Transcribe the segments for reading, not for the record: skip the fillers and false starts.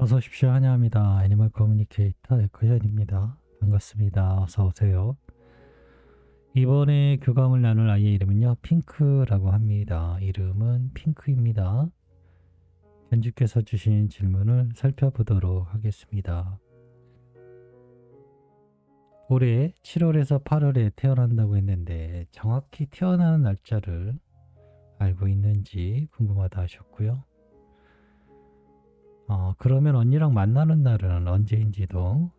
어서 오십시오. 환영합니다. 애니멀 커뮤니케이터 에코현입니다. 반갑습니다. 어서 오세요. 이번에 교감을 나눌 아이의 이름은요, 핑크라고 합니다. 이름은 핑크입니다. 견주께서 주신 질문을 살펴보도록 하겠습니다. 올해 7월에서 8월에 태어난다고 했는데 정확히 태어나는 날짜를 알고 있는지 궁금하다 하셨고요. 그러면 언니랑 만나는 날은 언제인지도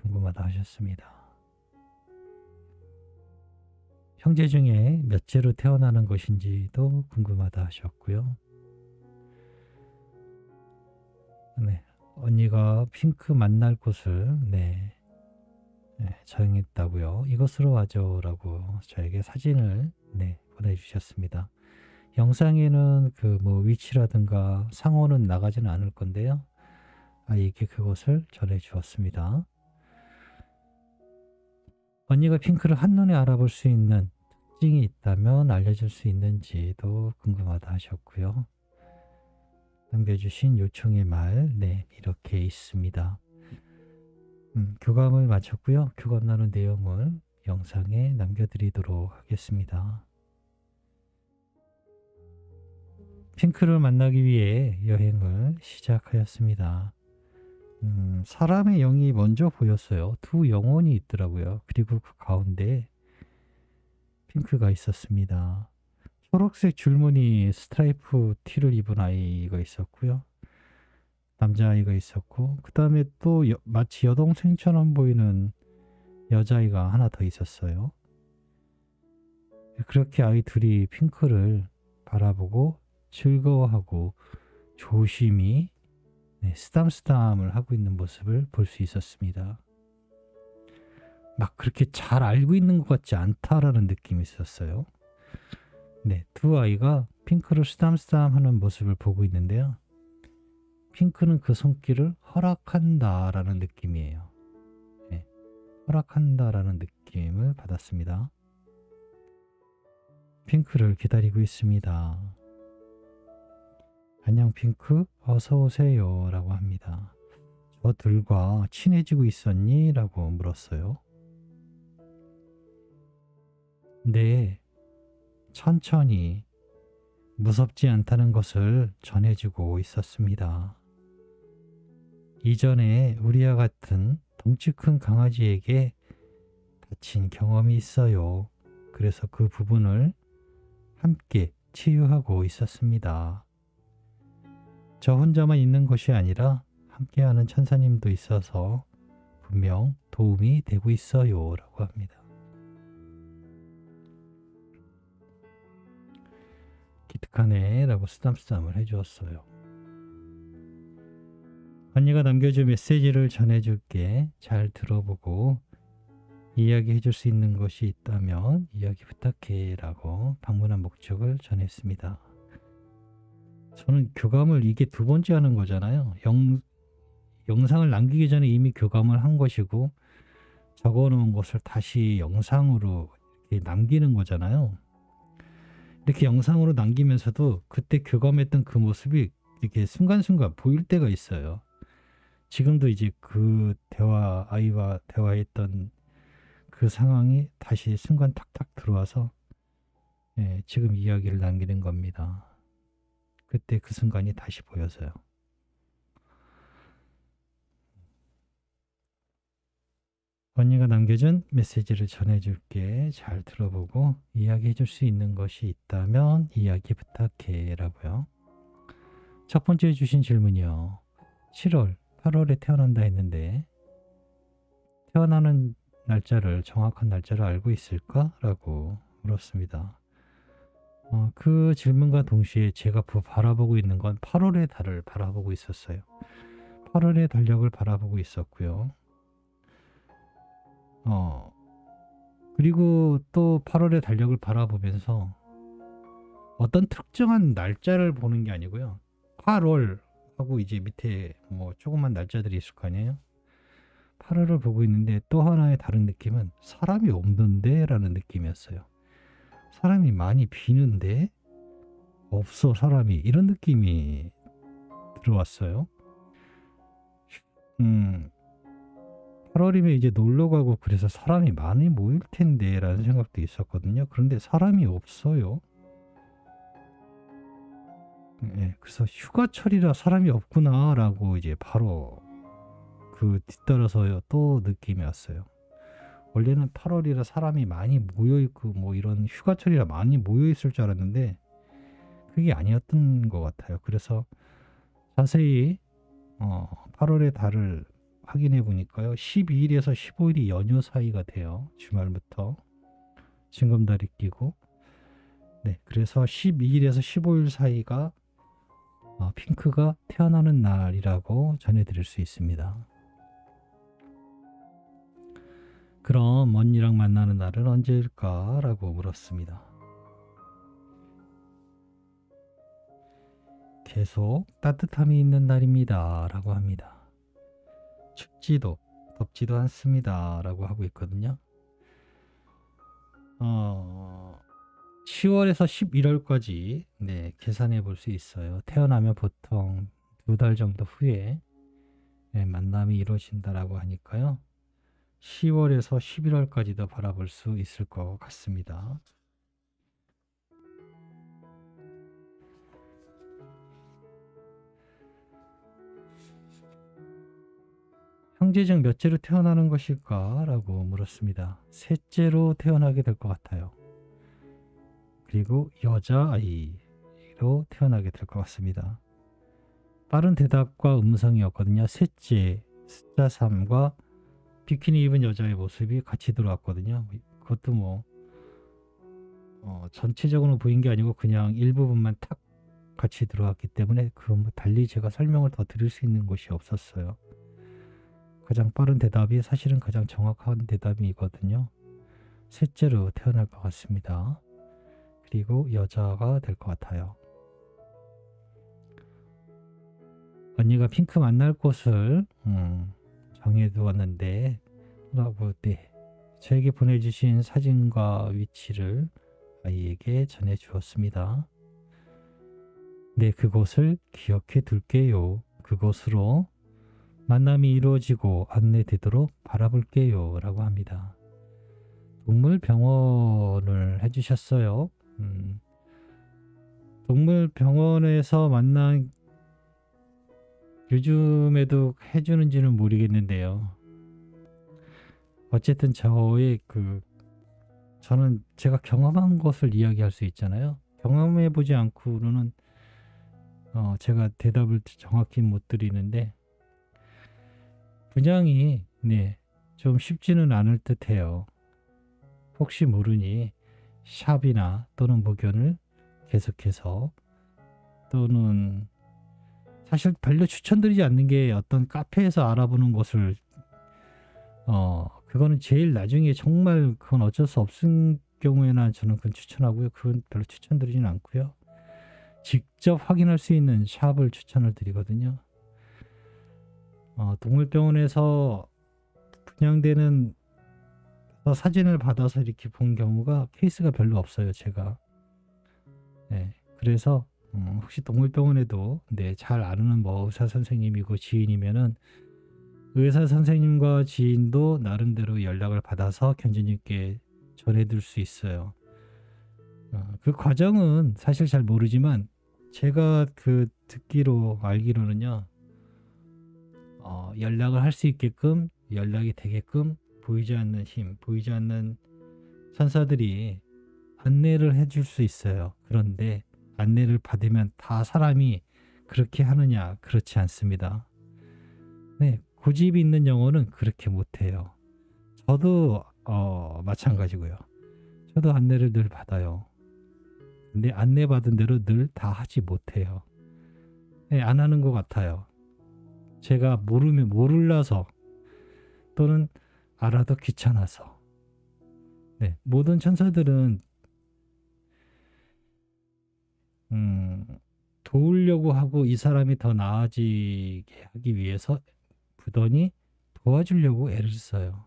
궁금하다 하셨습니다. 형제 중에 몇째로 태어나는 것인지도 궁금하다 하셨고요. 언니가 핑크 만날 곳을 정했다고요. 이것으로 와줘라고 저에게 사진을 보내주셨습니다. 영상에는 위치라든가 상호는 나가지는 않을 건데요. 아이에게 그것을 전해주었습니다. 언니가 핑크를 한눈에 알아볼 수 있는 특징이 있다면 알려줄 수 있는지도 궁금하다 하셨고요. 남겨주신 요청의 말 이렇게 있습니다. 교감을 마쳤고요. 교감 나눈 내용을 영상에 남겨드리도록 하겠습니다. 핑크를 만나기 위해 여행을 시작하였습니다. 사람의 영이 먼저 보였어요. 두 영혼이 있더라고요. 그리고 그 가운데 핑크가 있었습니다. 초록색 줄무늬 스트라이프 티를 입은 아이가 있었고요. 남자아이가 있었고, 그 다음에 또 마치 여동생처럼 보이는 여자아이가 하나 더 있었어요. 그렇게 아이 둘이 핑크를 바라보고 즐거워하고 조심히 쓰담쓰담을 하고 있는 모습을 볼 수 있었습니다. 막 그렇게 잘 알고 있는 것 같지 않다라는 느낌이 있었어요. 두 아이가 핑크를 쓰담쓰담 하는 모습을 보고 있는데요. 핑크는 그 손길을 허락한다라는 느낌이에요. 허락한다라는 느낌을 받았습니다. 핑크를 기다리고 있습니다. 안녕 핑크, 어서 오세요 라고 합니다. 저들과 친해지고 있었니? 라고 물었어요. 네, 천천히 무섭지 않다는 것을 전해주고 있었습니다. 이전에 우리와 같은 덩치 큰 강아지에게 다친 경험이 있어요. 그래서 그 부분을 함께 치유하고 있었습니다. 저 혼자만 있는 것이 아니라 함께하는 천사님도 있어서 분명 도움이 되고 있어요 라고 합니다. 기특하네 라고 쓰담쓰담을 해주었어요. 언니가 남겨준 메시지를 전해줄게. 잘 들어보고 이야기해줄 수 있는 것이 있다면 이야기 부탁해 라고 방문한 목적을 전했습니다. 저는 교감을 이게 두 번째 하는 거잖아요. 영상을 남기기 전에 이미 교감을 한 것이고 적어놓은 것을 다시 영상으로 이렇게 남기는 거잖아요. 이렇게 영상으로 남기면서도 그때 교감했던 그 모습이 이렇게 순간순간 보일 때가 있어요. 지금도 이제 그 아이와 대화했던 그 상황이 다시 순간 탁탁 들어와서 지금 이야기를 남기는 겁니다. 그때 그 순간이 다시 보여서요. 언니가 남겨준 메시지를 전해줄게. 잘 들어보고 이야기해줄 수 있는 것이 있다면 이야기 부탁해 라고요. 첫 번째 주신 질문이요. 7월, 8월에 태어난다 했는데 태어나는 날짜를 정확한 날짜를 알고 있을까? 라고 물었습니다. 그 질문과 동시에 제가 바라보고 있는 건 8월의 달을 바라보고 있었어요. 8월의 달력을 바라보고 있었고요. 그리고 또 8월의 달력을 바라보면서 어떤 특정한 날짜를 보는 게 아니고요. 8월 하고 이제 밑에 조그만 날짜들이 있을 거 아니에요. 8월을 보고 있는데 또 하나의 다른 느낌은 사람이 없는데 라는 느낌이었어요. 사람이 많이 비는데 없어 사람이, 이런 느낌이 들어왔어요. 음, 8월이면 이제 놀러 가고 그래서 사람이 많이 모일 텐데 라는 생각도 있었거든요. 그런데 사람이 없어요. 예, 그래서 휴가철이라 사람이 없구나 라고 이제 바로 그 뒤따라서 또 느낌이 왔어요. 원래는 8월이라 사람이 많이 모여있고 뭐 이런 휴가철이라 많이 모여있을 줄 알았는데 그게 아니었던 것 같아요. 그래서 자세히 8월의 달을 확인해 보니까요. 12일에서 15일이 연휴 사이가 돼요. 주말부터 징검다리 끼고. 네, 그래서 12일에서 15일 사이가 핑크가 태어나는 날이라고 전해드릴 수 있습니다. 그럼 언니랑 만나는 날은 언제일까? 라고 물었습니다. 계속 따뜻함이 있는 날입니다. 라고 합니다. 춥지도 덥지도 않습니다. 라고 하고 있거든요. 10월에서 11월까지 네, 계산해 볼 수 있어요. 태어나면 보통 2달 정도 후에 네, 만남이 이루어진다라고 하니까요. 10월에서 11월까지도 바라볼 수 있을 것 같습니다. 형제 중 몇째로 태어나는 것일까? 라고 물었습니다. 셋째로 태어나게 될 것 같아요. 그리고 여자아이로 태어나게 될 것 같습니다. 빠른 대답과 음성이었거든요. 셋째, 숫자 3과 비키니 입은 여자의 모습이 같이 들어왔거든요. 그것도 뭐 전체적으로 보인 게 아니고 그냥 일부분만 탁 같이 들어왔기 때문에 그 뭐 달리 제가 설명을 더 드릴 수 있는 곳이 없었어요. 가장 빠른 대답이 사실은 가장 정확한 대답이거든요. 셋째로 태어날 것 같습니다. 그리고 여자가 될 것 같아요. 언니가 핑크 만날 곳을 정해두었는데 네, 저에게 보내주신 사진과 위치를 아이에게 전해주었습니다. 네, 그곳을 기억해 둘게요. 그곳으로 만남이 이루어지고 안내되도록 바라볼게요. 라고 합니다. 동물병원을 해주셨어요. 동물병원에서 요즘에도 해주는지는 모르겠는데요. 어쨌든 저는 제가 경험한 것을 이야기할 수 있잖아요. 경험해보지 않고는 제가 대답을 정확히 못 드리는데 분양이 네, 좀 쉽지는 않을 듯해요. 혹시 모르니 샵이나 또는 목견을 계속해서 또는 사실 별로 추천드리지 않는 게 어떤 카페에서 알아보는 것을 그거는 제일 나중에 정말 그건 어쩔 수 없은 경우에나 저는 그건 추천하고요. 그건 별로 추천드리지는 않고요. 직접 확인할 수 있는 샵을 추천을 드리거든요. 동물병원에서 분양되는 사진을 받아서 이렇게 본 경우가 케이스가 별로 없어요. 제가. 네, 그래서 혹시 동물병원에도 네, 잘 아는 뭐 의사 선생님이고 지인이면은 의사 선생님과 지인도 나름대로 연락을 받아서 견주님께 전해줄 수 있어요. 그 과정은 사실 잘 모르지만 제가 듣기로 알기로는요. 연락을 할 수 있게끔 연락이 되게끔 보이지 않는 힘, 보이지 않는 천사들이 안내를 해줄 수 있어요. 그런데 안내를 받으면 다 사람이 그렇게 하느냐? 그렇지 않습니다. 네, 고집이 있는 영혼은 그렇게 못해요. 저도 마찬가지고요. 저도 안내를 늘 받아요. 근데 안내받은 대로 늘 다 하지 못해요. 네, 안 하는 것 같아요. 제가 몰라서 또는 알아도 귀찮아서. 네, 모든 천사들은 도우려고 하고 이 사람이 더 나아지게 하기 위해서 부단히 도와주려고 애를 써요.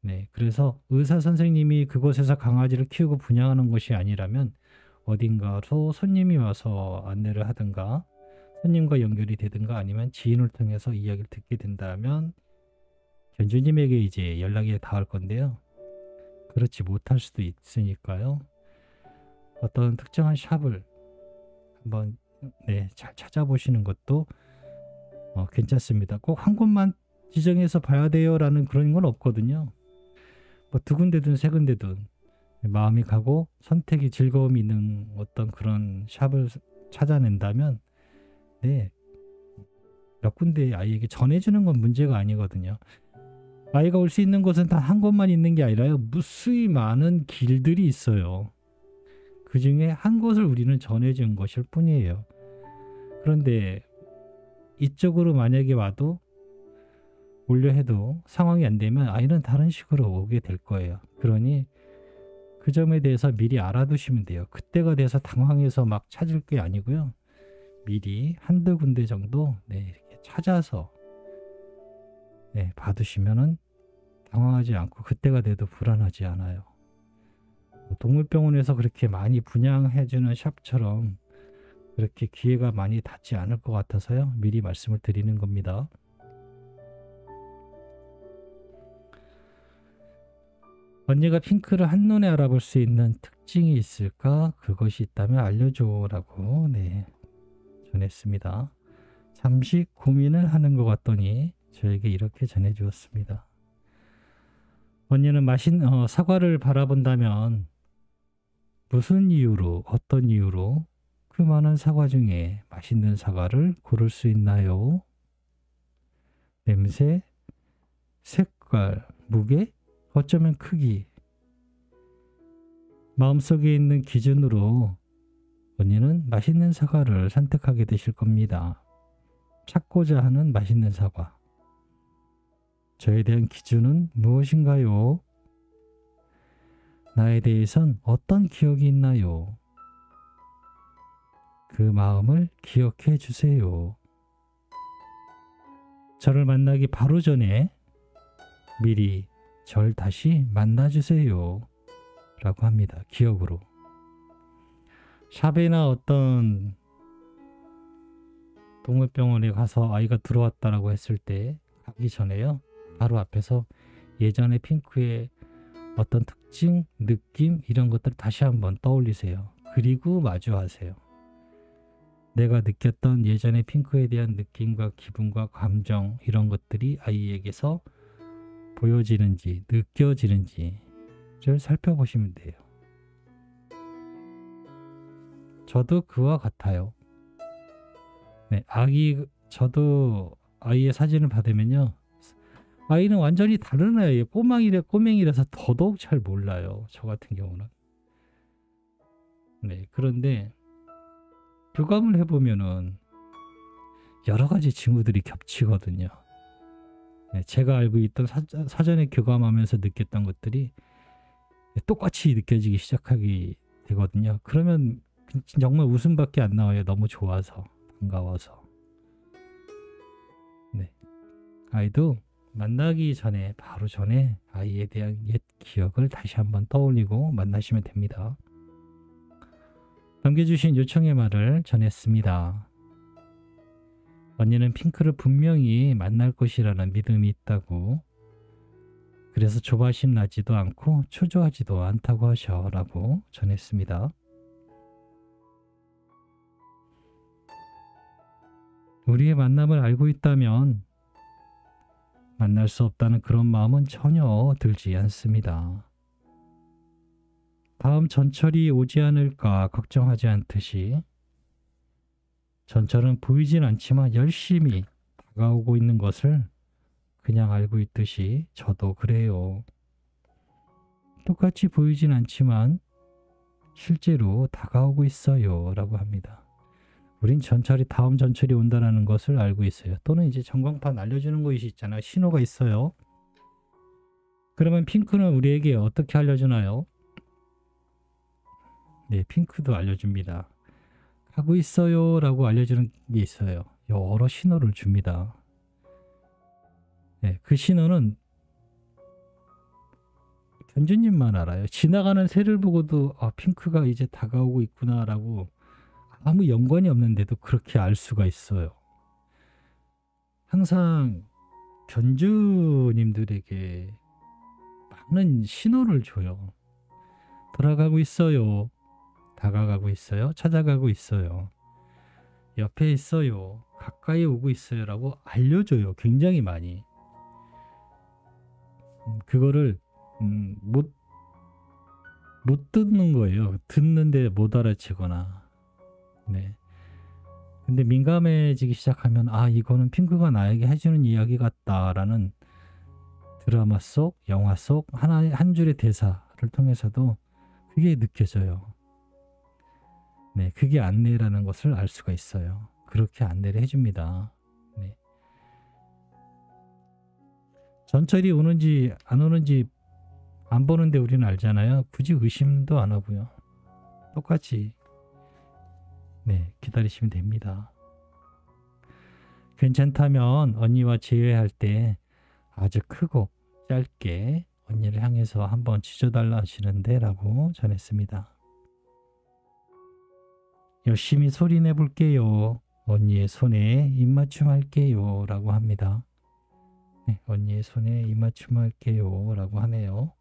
네, 그래서 의사 선생님이 그곳에서 강아지를 키우고 분양하는 것이 아니라면 어딘가로 손님이 와서 안내를 하든가 손님과 연결이 되든가 아니면 지인을 통해서 이야기를 듣게 된다면 견주님에게 이제 연락이 닿을 건데요. 그렇지 못할 수도 있으니까요. 어떤 특정한 샵을 한번 잘 찾아보시는 것도 괜찮습니다. 꼭 한 곳만 지정해서 봐야 돼요라는 그런 건 없거든요. 뭐 두 군데든 세 군데든 마음이 가고 선택이 즐거움이 있는 어떤 그런 샵을 찾아낸다면 몇 군데 아이에게 전해주는 건 문제가 아니거든요. 아이가 올 수 있는 곳은 단 한 곳만 있는 게 아니라요. 무수히 많은 길들이 있어요. 그 중에 한 곳을 우리는 전해준 것일 뿐이에요. 그런데 이쪽으로 만약에 와도 오려 해도 상황이 안 되면 아이는 다른 식으로 오게 될 거예요. 그러니 그 점에 대해서 미리 알아두시면 돼요. 그때가 돼서 당황해서 막 찾을 게 아니고요. 미리 한두 군데 정도 이렇게 찾아서 봐두시면은 당황하지 않고 그때가 돼도 불안하지 않아요. 동물병원에서 그렇게 많이 분양해주는 샵처럼 그렇게 기회가 많이 닿지 않을 것 같아서요. 미리 말씀을 드리는 겁니다. 언니가 핑크를 한눈에 알아볼 수 있는 특징이 있을까? 그것이 있다면 알려줘 라고 전했습니다. 잠시 고민을 하는 것 같더니 저에게 이렇게 전해주었습니다. 언니는 사과를 바라본다면 무슨 이유로, 어떤 이유로 그 많은 사과 중에 맛있는 사과를 고를 수 있나요? 냄새, 색깔, 무게, 어쩌면 크기. 마음속에 있는 기준으로 언니는 맛있는 사과를 선택하게 되실 겁니다. 찾고자 하는 맛있는 사과. 저에 대한 기준은 무엇인가요? 나에 대해선 어떤 기억이 있나요? 그 마음을 기억해 주세요. 저를 만나기 바로 전에 미리 절 다시 만나주세요 라고 합니다. 기억으로. 샵이나 어떤 동물병원에 가서 아이가 들어왔다라고 했을 때 가기 전에요. 바로 앞에서 예전에 핑크의 어떤 특징, 느낌 이런 것들을 다시 한번 떠올리세요. 그리고 마주하세요. 내가 느꼈던 예전의 핑크에 대한 느낌과 기분과 감정 이런 것들이 아이에게서 보여지는지 느껴지는지를 살펴보시면 돼요. 저도 그와 같아요. 저도 아이의 사진을 받으면요. 아이는 완전히 다른 아이예요. 꼬맹이라서 더더욱 잘 몰라요. 저 같은 경우는. 그런데 교감을 해보면은 여러 가지 징후들이 겹치거든요. 제가 알고 있던 사전에 교감하면서 느꼈던 것들이 똑같이 느껴지기 시작하게 되거든요. 그러면 정말 웃음밖에 안 나와요. 너무 좋아서, 반가워서. 아이도 만나기 전에, 바로 전에 아이에 대한 옛 기억을 다시 한번 떠올리고 만나시면 됩니다. 남겨주신 요청의 말을 전했습니다. 언니는 핑크를 분명히 만날 것이라는 믿음이 있다고, 그래서 조바심 나지도 않고 초조하지도 않다고 하셔라고 전했습니다. 우리의 만남을 알고 있다면 만날 수 없다는 그런 마음은 전혀 들지 않습니다. 다음 전철이 오지 않을까 걱정하지 않듯이 전철은 보이진 않지만 열심히 다가오고 있는 것을 그냥 알고 있듯이 저도 그래요. 똑같이 보이진 않지만 실제로 다가오고 있어요 라고 합니다. 우린 다음 전철이 온다는 것을 알고 있어요. 또는 이제 전광판 알려주는 것이 있잖아요. 신호가 있어요. 그러면 핑크는 우리에게 어떻게 알려주나요? 핑크도 알려줍니다. 가고 있어요 라고 알려주는 게 있어요. 여러 신호를 줍니다. 그 신호는 견주님만 알아요. 지나가는 새를 보고도 핑크가 이제 다가오고 있구나 라고 아무 연관이 없는데도 그렇게 알 수가 있어요. 항상 견주님들에게 많은 신호를 줘요. 돌아가고 있어요. 다가가고 있어요. 찾아가고 있어요. 옆에 있어요. 가까이 오고 있어요. 라고 알려줘요. 굉장히 많이. 그거를 못 듣는 거예요. 듣는데 못 알아채거나. 네. 근데 민감해지기 시작하면 이거는 핑크가 나에게 해주는 이야기 같다라는 드라마 속, 영화 속 한 줄의 대사를 통해서도 그게 느껴져요. 네, 그게 안내라는 것을 알 수가 있어요. 그렇게 안내를 해줍니다. 네. 전철이 오는지 안 오는지 안 보는데 우리는 알잖아요. 굳이 의심도 안 하고요. 똑같이 기다리시면 됩니다. 괜찮다면 언니와 재회할 때 아주 크고 짧게 언니를 향해서 한번 짖어달라 하시는데 라고 전했습니다. 열심히 소리내 볼게요. 언니의 손에 입맞춤 할게요. 라고 합니다. 네, 언니의 손에 입맞춤 할게요. 라고 하네요.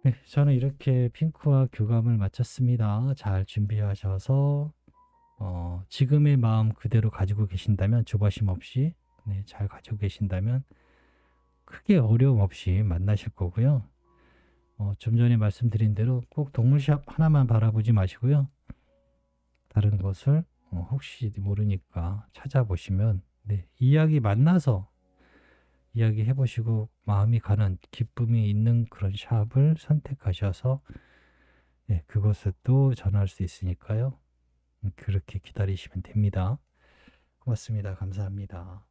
네, 저는 이렇게 핑크와 교감을 마쳤습니다. 잘 준비하셔서 지금의 마음 그대로 가지고 계신다면 조바심 없이 잘 가지고 계신다면 크게 어려움 없이 만나실 거고요. 좀 전에 말씀드린 대로 꼭 동물샵 하나만 바라보지 마시고요. 다른 것을 혹시 모르니까 찾아보시면 이야기 만나서 이야기해 보시고 마음이 가는 기쁨이 있는 그런 샵을 선택하셔서 그것을 또 전할 수 있으니까요. 그렇게 기다리시면 됩니다. 고맙습니다. 감사합니다.